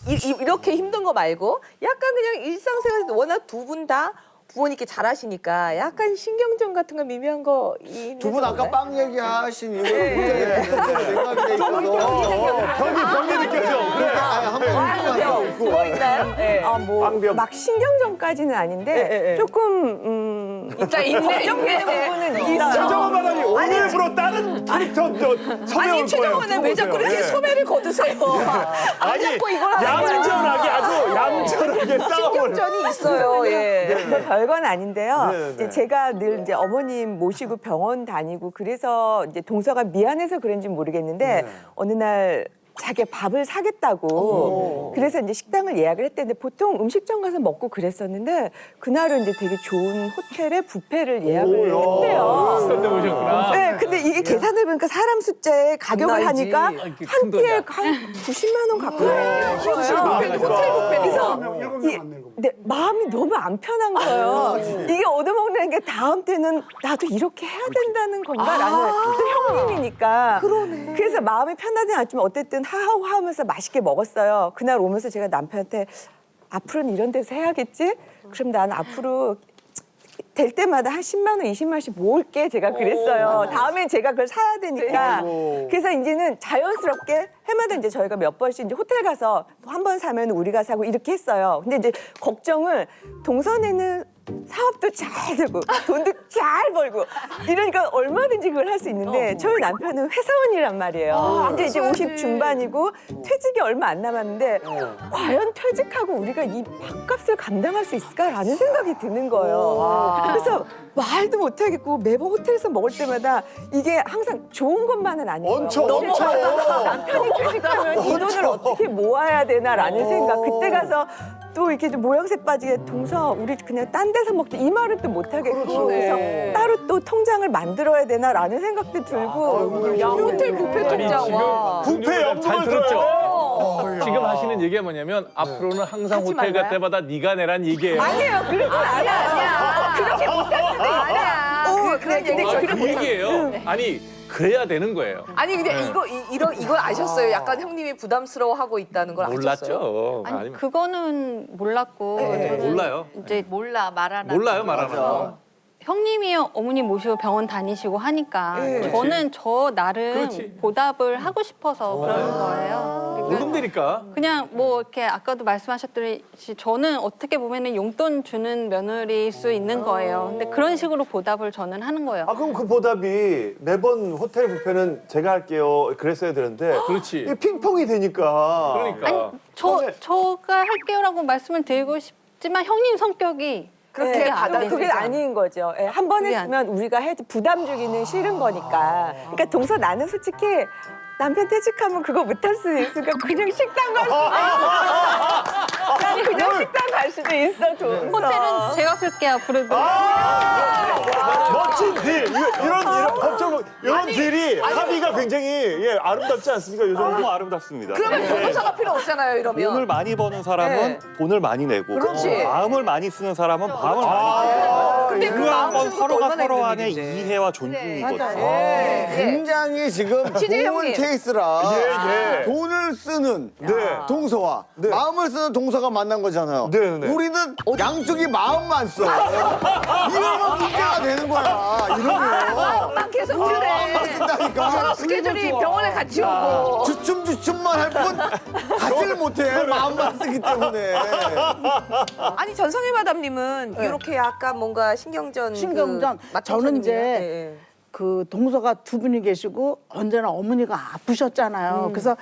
이렇게 힘든 거 말고 약간 그냥 일상생활에서 워낙 두 분 다 부모님께 잘하시니까 약간 신경전 같은 거 미묘한 거 두 분 아까 빵 얘기하신 이유가 네. 생각이 돼 있어서 병이 느껴져. 그래. 한번 뭐 있나요? 네. 빵병. 막 신경전까지는 아닌데 조금 걱정되는 부분은 있어요. 최정원 바다니 오늘부로 다른 캐릭터 저 섭외 아니 올 거예요. 최정원은 왜 자꾸 이렇게 소매를 거두세요? 안 잡고 이걸 하는 거야. 얌전하게 아주 얌전하게 싸움을. 신경전이 있어요. 예. 별건 아닌데요. 네, 네. 이제 제가 늘 이제 어머님 모시고 병원 다니고 그래서 이제 동서가 미안해서 그런지 모르겠는데 어느 날 자기가 밥을 사겠다고 그래서 이제 식당을 예약을 했대는데 보통 음식점 가서 먹고 그랬었는데 그날은 이제 되게 좋은 호텔에 뷔페를 예약을 했대요. 비싼데 오셨구나. 네, 근데 이게 계산해 보니까 사람 숫자에 가격을 알지. 하니까 이렇게 한 큰 끼에 돈이야. 한 90만 원 가까이 호텔 뷔페. 그래서 네, 마음이 너무 안 편한 거예요. 이게 얻어먹는 게 다음 때는 나도 이렇게 해야 된다는 건가라는 또 형님이니까. 그래서 마음이 편하진 않지만 어쨌든 하하호 하면서 맛있게 먹었어요. 그날 오면서 제가 남편한테 앞으로는 이런 데서 해야겠지? 그럼 나는 앞으로 될 때마다 한 10만 원, 20만 원씩 모을게 제가 그랬어요. 다음에 제가 그걸 사야 되니까. 그래서 이제는 자연스럽게 해마다 이제 저희가 몇 번씩 이제 호텔 가서 한 번 사면 우리가 사고 이렇게 했어요. 근데 이제 걱정을 동선에는 사업도 잘 되고 돈도 잘 벌고 이러니까 얼마든지 그걸 할 수 있는데 저희 남편은 회사원이란 말이에요. 근데 이제 50 중반이고 퇴직이 얼마 안 남았는데 과연 퇴직하고 우리가 이 밥값을 감당할 수 있을까라는 생각이 드는 거예요. 그래서 말도 못하겠고 매번 호텔에서 먹을 때마다 이게 항상 좋은 것만은 아니에요. 엄청. 남편이 퇴직하면 이 돈을 어떻게 모아야 되나라는 생각. 그때 가서 또 이렇게 좀 모양새 빠지게 동서 우리 그냥 딴 데서 먹자 이 말은 또 못하겠고 그래서 따로 또 통장을 만들어야 되나라는 생각도 들고 야 호텔 뷔페 통장 와. 부패 연금을 잘 들었죠? 들어요. 지금 하시는 얘기가 뭐냐면 앞으로는 항상 하지 호텔 갈 말라요? 때마다 네가 내란 얘기예요. 아니에요 그렇진 않아요. 그렇게 못할 수도 아니야. 그런 얘기 아, 절대 그 못 얘기예요. 아니 그래야 되는 거예요. 아니 근데 이거 아셨어요? 약간 형님이 부담스러워하고 있다는 걸 아셨어요? 몰랐죠. 아니 아니면 그거는 몰랐고 저는 몰라요. 이제 몰라 말 안 하고. 몰라요 말 안 하고. 형님이 어머니 모시고 병원 다니시고 하니까 저는 저 나름 그렇지. 보답을 하고 싶어서 그러는 거예요. 그러니까 월급내니까. 그냥 뭐 이렇게 아까도 말씀하셨듯이 저는 어떻게 보면은 용돈 주는 며느리일 수 있는 거예요. 근데 그런 식으로 보답을 저는 하는 거예요. 아 그럼 그 보답이 매번 호텔 뷔페는 제가 할게요. 그랬어야 되는데. 그렇지. 이게 핑퐁이 되니까. 그러니까. 아니 저가 할게요라고 말씀을 드리고 싶지만 형님 성격이 그렇게 그게 아닌 거죠. 예, 한 번 그게 했으면 우리가 부담 주기는 싫은 거니까. 그러니까 동서 나는 솔직히 남편 퇴직하면 그거 못 할 수 있으니까 그냥 식당 갈 수도 있어. 난 그냥 식당 갈 수도 있어, 동서. 호텔은 제가 쓸게요 앞으로도. 멋진 딜. 이런 법적 이런 딜이 합의가 굉장히 아름답지 않습니까? 요즘 너무 아름답습니다. 그러면 변호사가 필요 없잖아요. 이러면. 돈을 많이 버는 사람은 네. 돈을 많이 내고 그렇지. 마음을 많이 쓰는 사람은 마음을 많이 쓰고 근데 그 중요한 마음 건 쓰는 것도 서로가 얼마나 서로 힘든 간의 일인데. 이해와 존중이거든요. 굉장히 지금 치즈 좋은 형님. 케이스라 예. 돈을 쓰는 네. 동서와 네. 마음을 쓰는 동서가 만난 거잖아요. 네, 네. 우리는 양쪽이 마음만 써. 이러면 문제가 되는 거야. 이러면. 막 계속 그래. 쓴다니까. 스케줄이 병원에 같이 오고. 주춤주춤만 할 뿐 가지를 못해. 마음만 쓰기 때문에. 아니 전성희 마담님은 이렇게 약간 뭔가 신경전 저는 이제 그 동서가 두 분이 계시고 언제나 어머니가 아프셨잖아요. 그래서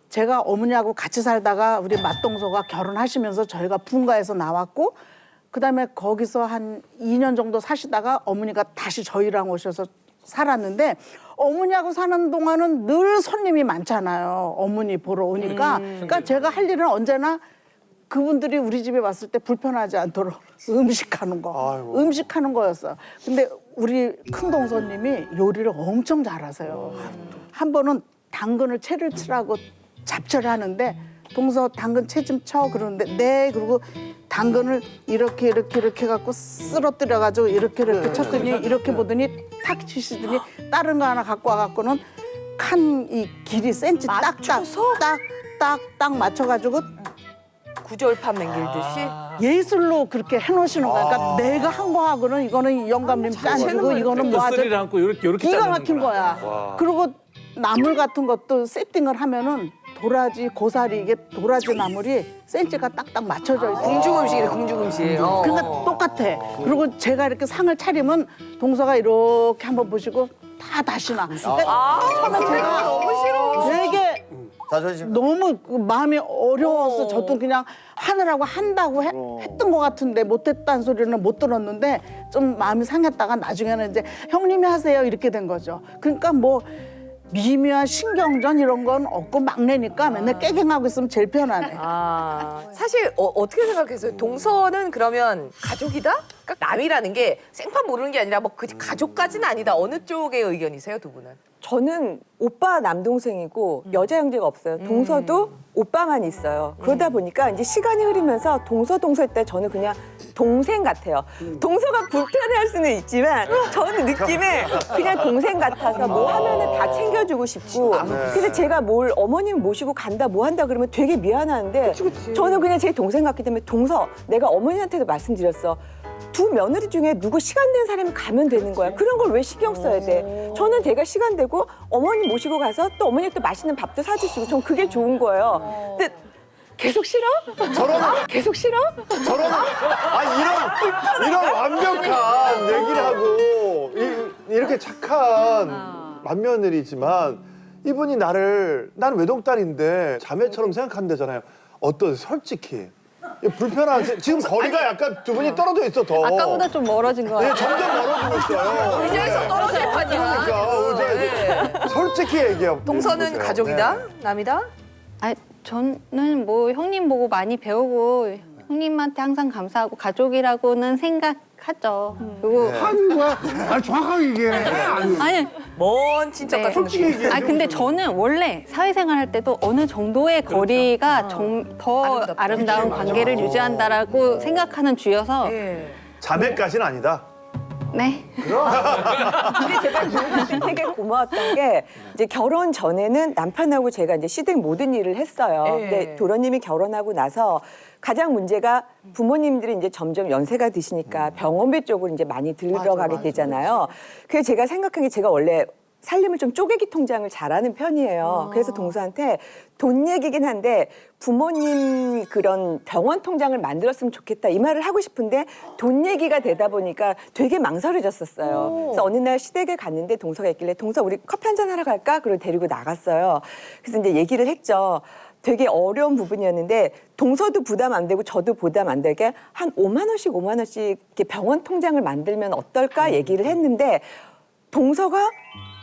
제가 어머니하고 같이 살다가 우리 맏동서가 결혼하시면서 저희가 분가에서 나왔고 그다음에 거기서 한 2년 정도 사시다가 어머니가 다시 저희랑 오셔서 살았는데 어머니하고 사는 동안은 늘 손님이 많잖아요. 어머니 보러 오니까. 그러니까 제가 할 일은 언제나 그분들이 우리 집에 왔을 때 불편하지 않도록 음식하는 거. 아이고. 음식하는 거였어요. 근데 우리 큰 동서님이 요리를 엄청 잘하세요. 한 번은 당근을 채를 치라고 잡채를 하는데 동서 당근 채 좀 쳐 그러는데 네 그리고 당근을 이렇게 해갖고 쓰러뜨려가지고 이렇게 쳤더니 이렇게 보더니 탁 치시더니 다른 거 하나 갖고 와갖고는 칸 이 길이 센치 딱딱 맞춰가지고 구절판 맹길듯이. 예술로 그렇게 해놓으시는 거야. 그러니까 내가 한 거하고는 이거는 영감님 짠이고 이거는 뭐 아주 소리를 안고 이렇게 기가 막힌 자르는구나. 거야. 그리고 나물 같은 것도 세팅을 하면은 도라지, 고사리 이게 도라지 나물이 센치가 딱딱 맞춰져 있어. 궁중 음식이래, 궁중 음식. 그러니까 똑같아. 그리고 제가 이렇게 상을 차리면 동서가 이렇게 한번 보시고 다 다시 나. 처음에 제가 너무 싫어. 되게 자존심. 너무 그 마음이 어려워서 저도 그냥 하느라고 한다고 했던 것 같은데 못했다는 소리는 못 들었는데 좀 마음이 상했다가 나중에는 이제 형님이 하세요 이렇게 된 거죠. 그러니까 뭐 미묘한 신경전 이런 건 없고 막내니까 맨날 깨갱하고 있으면 제일 편하네. 사실 어떻게 생각했어요? 동서는 그러면 가족이다? 그러니까 남이라는 게 생판 모르는 게 아니라 뭐 그 가족까지는 아니다. 어느 쪽의 의견이세요, 두 분은? 저는 오빠 남동생이고 여자 형제가 없어요. 동서도 오빠만 있어요. 그러다 보니까 이제 시간이 흐르면서 동서일 때 저는 그냥 동생 같아요. 동서가 불편해할 수는 있지만 저는 느낌에 그냥 동생 같아서 뭐 하면은 다 챙겨주고 싶고. 근데 제가 뭘 어머님 모시고 간다 뭐 한다 그러면 되게 미안한데 저는 그냥 제 동생 같기 때문에 동서 내가 어머니한테도 말씀드렸어. 두 며느리 중에 누구 시간 된 사람이 가면 되는 거야. 그런 걸 왜 신경 써야 돼? 저는 제가 시간 되고 어머니 모시고 가서 또 어머니 또 맛있는 밥도 사주시고 전 그게 좋은 거예요. 근데 계속 싫어? 계속 싫어? 저런 이런 완벽한 얘기를 하고 이렇게 착한 맏며느리지만 이분이 나는 외동딸인데 자매처럼 생각한다잖아요. 어떠세요? 솔직히 불편한 지금 거리가 약간 두 분이 떨어져 있어 더. 아까보다 좀 멀어진 것 네, 같아요. 점점 멀어지고 있어요. 의자에서 떨어질 판이야. 그러니까 솔직히 얘기해요. 동서는 보세요. 가족이다? 네. 남이다? 아, 저는 뭐 형님 보고 많이 배우고 형님한테 항상 감사하고 가족이라고는 생각하죠. 그리고 하는 거야. 아, 정확하게 얘기해. 아니 뭔 친척 네. 같은 느낌. 아 근데 저는 원래 사회생활 할 때도 어느 정도의 거리가 더 아름답다. 아름다운 관계를 유지한다라고 생각하는 주여서 예. 자매까지는 아니다. 네. 근데 제가 누나한테 되게 고마웠던 게 이제 결혼 전에는 남편하고 제가 이제 시댁 모든 일을 했어요. 예. 근데 도련님이 결혼하고 나서 가장 문제가 부모님들이 이제 점점 연세가 드시니까 병원비 쪽으로 이제 많이 들어가게 되잖아요. 그래서 제가 생각한 게 제가 원래 살림을 좀 쪼개기 통장을 잘하는 편이에요. 그래서 동서한테 돈 얘기긴 한데 부모님 그런 병원 통장을 만들었으면 좋겠다 이 말을 하고 싶은데 돈 얘기가 되다 보니까 되게 망설여졌었어요. 그래서 어느 날 시댁에 갔는데 동서가 있길래 동서 우리 커피 한잔 하러 갈까? 그러고 데리고 나갔어요. 그래서 이제 얘기를 했죠. 되게 어려운 부분이었는데 동서도 부담 안 되고 저도 부담 안 되게 한 5만 원씩 이렇게 병원 통장을 만들면 어떨까 얘기를 했는데 동서가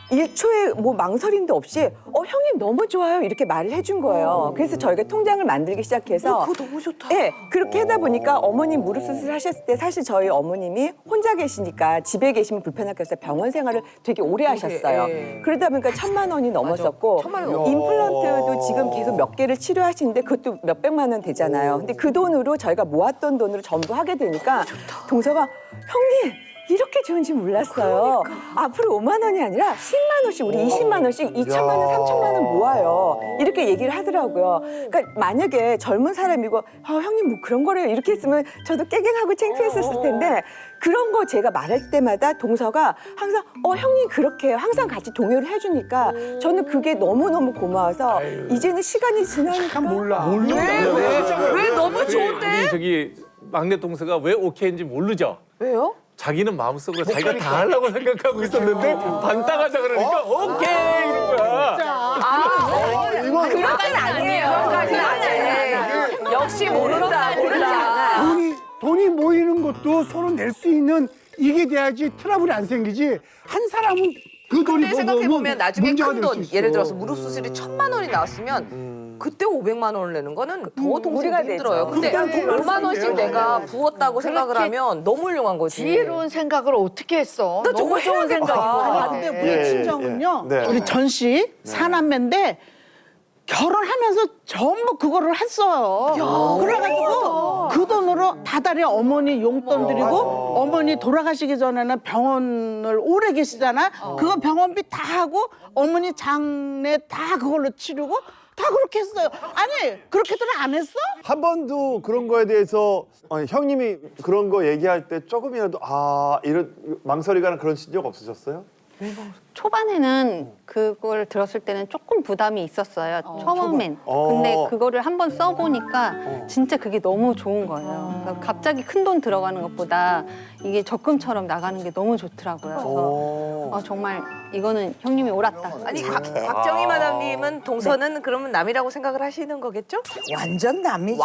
1초의 뭐 망설임도 없이 형님 너무 좋아요 이렇게 말을 해준 거예요. 그래서 저희가 통장을 만들기 시작해서 그거 너무 좋다. 네, 그렇게 하다 보니까 어머님 무릎 수술 하셨을 때 사실 저희 어머님이 혼자 계시니까 집에 계시면 불편할까 해서 병원 생활을 되게 오래 하셨어요. 예. 그러다 보니까 1,000만 원이 넘었었고 1,000만 원. 임플란트도 지금 계속 몇 개를 치료하시는데 그것도 몇백만 원 되잖아요. 근데 그 돈으로 저희가 모았던 돈으로 전부 하게 되니까 동서가 형님 이렇게 좋은지 몰랐어요. 앞으로 5만 원이 아니라 10만 원씩 우리 20만 원씩 2천만 원, 3천만 원 모아요. 이렇게 얘기를 하더라고요. 그러니까 만약에 젊은 사람이고 형님 뭐 그런 거래요 이렇게 했으면 저도 깨갱하고 창피했었을 텐데 그런 거 제가 말할 때마다 동서가 항상 형님 그렇게 해요. 항상 같이 동요를 해주니까 저는 그게 너무너무 고마워서 이제는 시간이 지나니까 왜 너무 우리 좋은데? 저기 막내 동서가 왜 오케이인지 모르죠. 왜요? 자기는 마음속으로 자기가 다 하려고 생각하고 있었는데 반따가자 그러니까 오케이 이런 거야. 이건 그런 건 아니에요. 그런까지는 아니에요. 역시 모른다. 돈이 모이는 것도 서로 낼 수 있는 이게 돼야지 트러블이 안 생기지. 한 사람은 그 돈이 근데 생각해보면 나중에 문제가 큰 될 수 돈, 있어. 예를 들어서 무릎 수술이 1,000만 원이 나왔으면 그때 500만 원을 내는 거는 더 동생도 무리가 힘들어요. 되죠. 근데 5만 원씩 내가 부었다고 생각을 하면 너무 훌륭한 거지. 지혜로운 생각을 어떻게 했어? 나 저거 너무 좋은 생각인 것 아니 같아. 근데 우리 예, 친정은요. 예. 네. 우리 전 씨 사남매인데 결혼하면서 전부 그거를 했어요. 그래가지고 그 돈으로 다달이 어머니 용돈 드리고 어머니 돌아가시기 전에는 병원을 오래 계시잖아. 그거 병원비 다 하고 어머니 장례 다 그걸로 치르고 다 그렇게 했어요. 아니 그렇게들 안 했어? 한 번도 그런 거에 대해서 형님이 그런 거 얘기할 때 조금이라도 이런 망설이거나 그런 적 없으셨어요? 초반에는 그걸 들었을 때는 조금 부담이 있었어요. 처음엔. 근데 그거를 한번 써보니까 진짜 그게 너무 좋은 거예요. 그러니까 갑자기 큰 돈 들어가는 것보다 이게 적금처럼 나가는 게 너무 좋더라고요. 그래서 정말 이거는 형님이 옳았다. 아니 박정희 마담님은 동서는 그러면 남이라고 생각을 하시는 거겠죠? 완전 남이죠.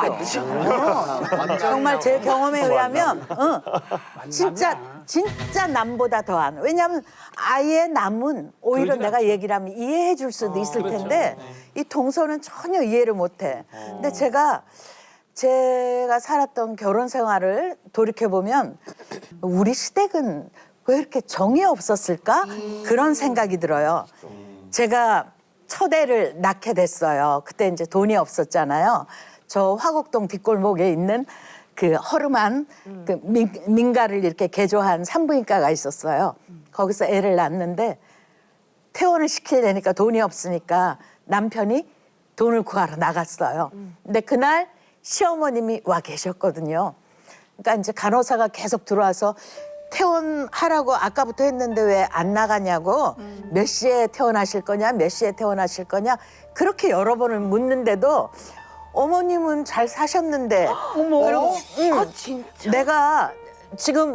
정말 제 경험에 의하면 진짜 남보다 더한. 왜냐하면 아예 남은 오히려 내가 얘기를 하면 이해해 줄 수도 있을 텐데 이 동서는 전혀 이해를 못해. 근데 제가 살았던 결혼 생활을 돌이켜 보면 우리 시댁은 왜 이렇게 정이 없었을까? 그런 생각이 들어요. 제가 첫 애를 낳게 됐어요. 그때 이제 돈이 없었잖아요. 저 화곡동 뒷골목에 있는 그 허름한 그 민가를 이렇게 개조한 산부인과가 있었어요. 거기서 애를 낳는데 퇴원을 시키려니까 돈이 없으니까 남편이 돈을 구하러 나갔어요. 근데 그날 시어머님이 와 계셨거든요. 그러니까 이제 간호사가 계속 들어와서 퇴원하라고 아까부터 했는데 왜 안 나가냐고 몇 시에 퇴원하실 거냐 몇 시에 퇴원하실 거냐 그렇게 여러 번을 묻는데도 어머님은 잘 사셨는데 그리고 진짜. 내가 지금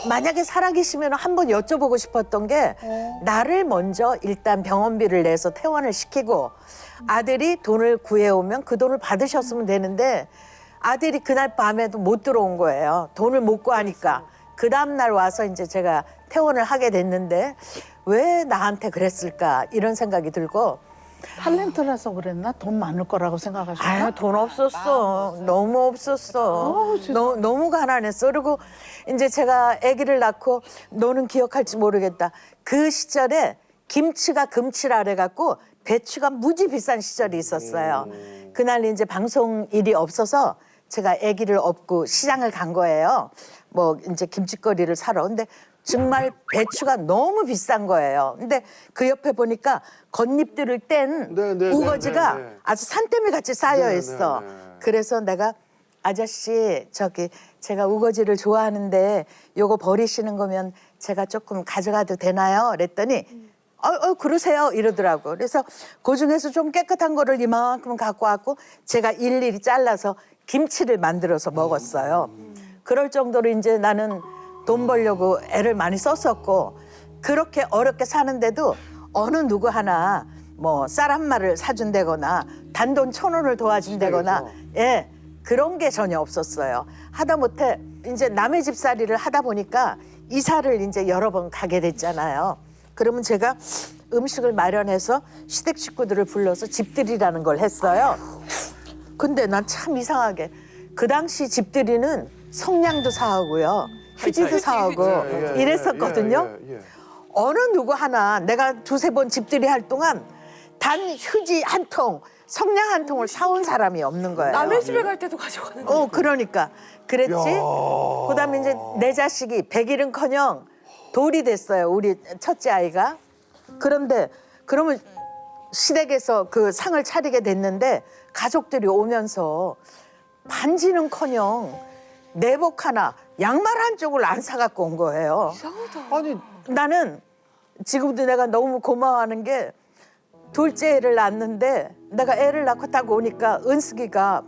만약에 살아계시면 한번 여쭤보고 싶었던 게 나를 먼저 일단 병원비를 내서 퇴원을 시키고 아들이 돈을 구해오면 그 돈을 받으셨으면 되는데 아들이 그날 밤에도 못 들어온 거예요. 돈을 못 구하니까. 그 다음날 와서 이제 제가 퇴원을 하게 됐는데 왜 나한테 그랬을까 이런 생각이 들고 탤런트라서 그랬나? 돈 많을 거라고 생각하셨나? 아유, 돈 없었어. 너무 없었어. 너무 가난했어. 그리고 이제 제가 아기를 낳고 너는 기억할지 모르겠다. 그 시절에 김치가 금치라 그래갖고 배추가 무지 비싼 시절이 있었어요. 그날 이제 방송 일이 없어서 제가 아기를 업고 시장을 간 거예요. 뭐 이제 김치거리를 사러. 근데 정말 배추가 너무 비싼 거예요. 근데 그 옆에 보니까 겉잎들을 뗀 우거지가 아주 산더미 같이 쌓여 있어. 그래서 내가 아저씨 저기 제가 우거지를 좋아하는데 요거 버리시는 거면 제가 조금 가져가도 되나요? 그랬더니 그러세요 이러더라고. 그래서 그중에서 좀 깨끗한 거를 이만큼 갖고 왔고 제가 일일이 잘라서 김치를 만들어서 먹었어요. 그럴 정도로 이제 나는 돈 벌려고 애를 많이 썼었고 그렇게 어렵게 사는데도 어느 누구 하나 뭐 쌀 한 마를 사준다거나 단돈 1,000원을 도와준다거나 그런 게 전혀 없었어요. 하다못해 이제 남의 집살이를 하다 보니까 이사를 이제 여러 번 가게 됐잖아요. 그러면 제가 음식을 마련해서 시댁 식구들을 불러서 집들이라는 걸 했어요. 근데 난 참 이상하게 그 당시 집들이는 성냥도 사오고요. 휴지도 사오고 이랬었거든요. 어느 누구 하나 내가 2-3번 집들이 할 동안 단 휴지 한 통, 성냥 한 통을 사온 사람이 없는 거예요. 남의 집에 갈 때도 가져가는 거. 그러니까 그랬지. 그다음에 이제 내 자식이 100일은커녕 돌이 됐어요. 우리 첫째 아이가. 그런데 그러면 시댁에서 그 상을 차리게 됐는데 가족들이 오면서 반지는커녕 내복 하나, 양말 한 쪽을 안 사갖고 온 거예요. 아니 나는 지금도 내가 너무 고마워하는 게 둘째 애를 낳았는데 내가 애를 낳고 딱 오니까 은숙이가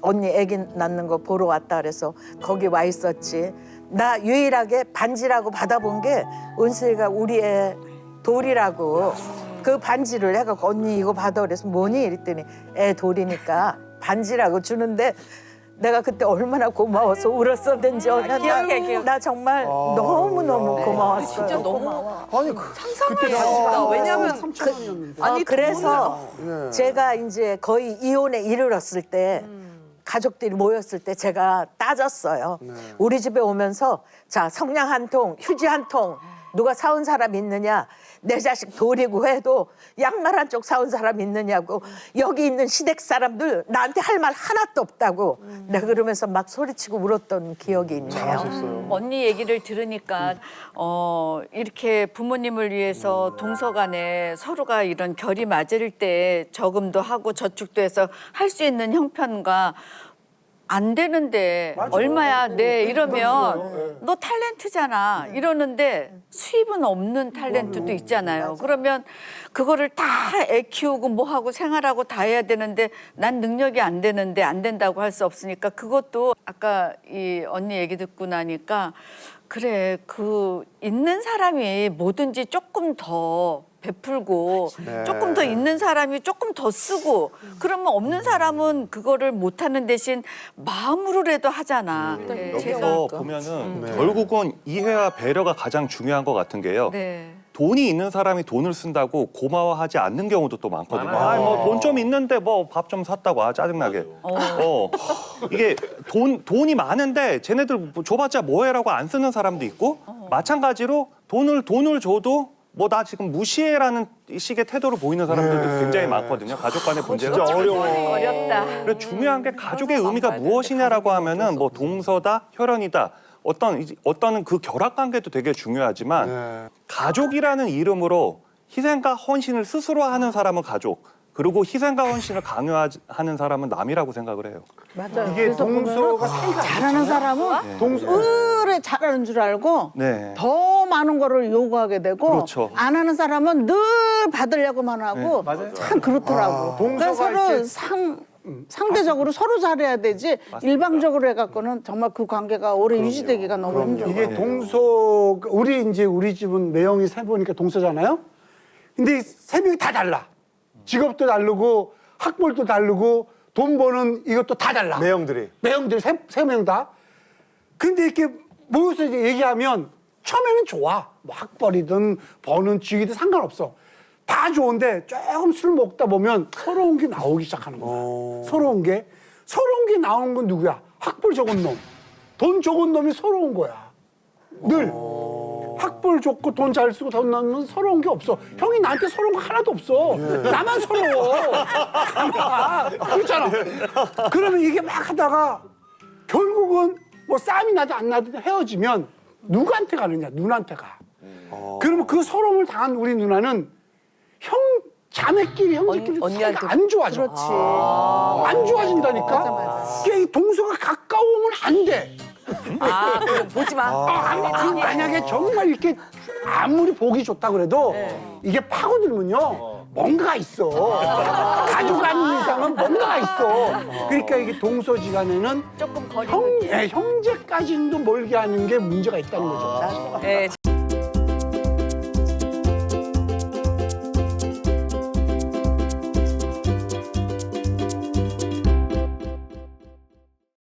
언니 애기 낳는 거 보러 왔다 그래서 거기 와 있었지. 나 유일하게 반지라고 받아본 게 은숙이가 우리 애 돌이라고 그 반지를 해갖고 언니 이거 받아 그래서 뭐니? 이랬더니 애 돌이니까 반지라고 주는데 내가 그때 얼마나 고마워서 울었었는지 나 정말 너무너무 고마웠어요. 진짜 너무 아니 상상을 하시다. 왜냐면 3,000원이었는데. 그래서 제가 이제 거의 이혼에 이르렀을 때 가족들이 모였을 때 제가 따졌어요. 우리 집에 오면서 자 성냥 한 통, 휴지 한 통 누가 사온 사람 있느냐? 내 자식 돌이고 해도 양말 한쪽 사온 사람 있느냐고. 여기 있는 시댁 사람들 나한테 할 말 하나도 없다고. 내가 그러면서 막 소리치고 울었던 기억이 있네요. 언니 얘기를 들으니까 이렇게 부모님을 위해서 동서간에 서로가 이런 결이 맞을 때 저금도 하고 저축도 해서 할 수 있는 형편과 안 되는데 얼마야 네 이러면 너 탤런트잖아 이러는데 수입은 없는 탤런트도 있잖아요. 그러면 그거를 다 애 키우고 뭐 하고 생활하고 다 해야 되는데 난 능력이 안 되는데 안 된다고 할 수 없으니까 그것도 아까 이 언니 얘기 듣고 나니까 그래 그 있는 사람이 뭐든지 조금 더 베풀고 조금 더 있는 사람이 조금 더 쓰고 그러면 없는 사람은 그거를 못하는 대신 마음으로라도 하잖아. 네, 여기서 보면은 결국은 이해와 배려가 가장 중요한 것 같은 게요. 네. 돈이 있는 사람이 돈을 쓴다고 고마워하지 않는 경우도 또 많거든요. 뭐 돈 좀 있는데 뭐 밥 좀 샀다고 짜증나게. 이게 돈이 많은데 쟤네들 뭐 줘봤자 뭐해라고 안 쓰는 사람도 있고 마찬가지로 돈을 줘도 뭐 나 지금 무시해라는 식의 태도를 보이는 사람들도 굉장히 많거든요. 가족 간의 문제가. 진짜 어려워. 어렵다. 그래서 중요한 게 가족의 의미가 무엇이냐라고 하면은 뭐 동서다, 혈연이다. 어떤 그 결합 관계도 되게 중요하지만 가족이라는 이름으로 희생과 헌신을 스스로 하는 사람은 가족. 그리고 희생과 헌신을 강요하는 사람은 남이라고 생각을 해요. 맞아요. 이게 그래서 동서가 보면은 잘하는 사람은 동서 으래 잘하는 줄 알고 네. 더 많은 거를 요구하게 되고 그렇죠. 안 하는 사람은 늘 받으려고만 하고 참 그렇더라고. 그러니까 동서가 서로 이렇게 상대적으로 서로 잘해야 되지 일방적으로 해갖고는 정말 그 관계가 오래 유지되기가 너무 힘들어. 이게 동서 우리 집은 매형이 세 보니까 동서잖아요. 근데 세 명이 다 달라. 직업도 다르고 학벌도 다르고 돈 버는 이것도 다 달라. 매형들이. 매형들 세 명 다. 근데 이렇게 모여서 이제 얘기하면 처음에는 좋아. 뭐 학벌이든 버는 직위든 상관없어. 다 좋은데 조금 술 먹다 보면 서러운 게 나오기 시작하는 거야. 서러운 게 나오는 건 누구야? 학벌 적은 놈. 돈 적은 놈이 서러운 거야. 늘. 학벌 좋고 돈 잘 쓰고 돈 넣는 서러운 게 없어. 형이 나한테 서러운 거 하나도 없어. 나만 서러워. 그렇잖아. 그러면 이게 막 하다가 결국은 뭐 싸움이 나든 안 나든 헤어지면 누구한테 가느냐? 누나한테 가. 그러면 그 서러움을 당한 우리 누나는 자매끼리 형제끼리 사이가 안 좋아져. 그렇지. 안 좋아진다니까. 이게 동서가 가까우면 안 돼. 그럼 보지 마. 만약에 정말 이렇게 아무리 보기 좋다 그래도 이게 파고들면요 뭔가가 있어. 가족 아닌 이상은 뭔가가 있어. 그러니까 이게 동서지간에는 조금 거리 형제까지도 멀게 하는 게 문제가 있다는 거죠. 네.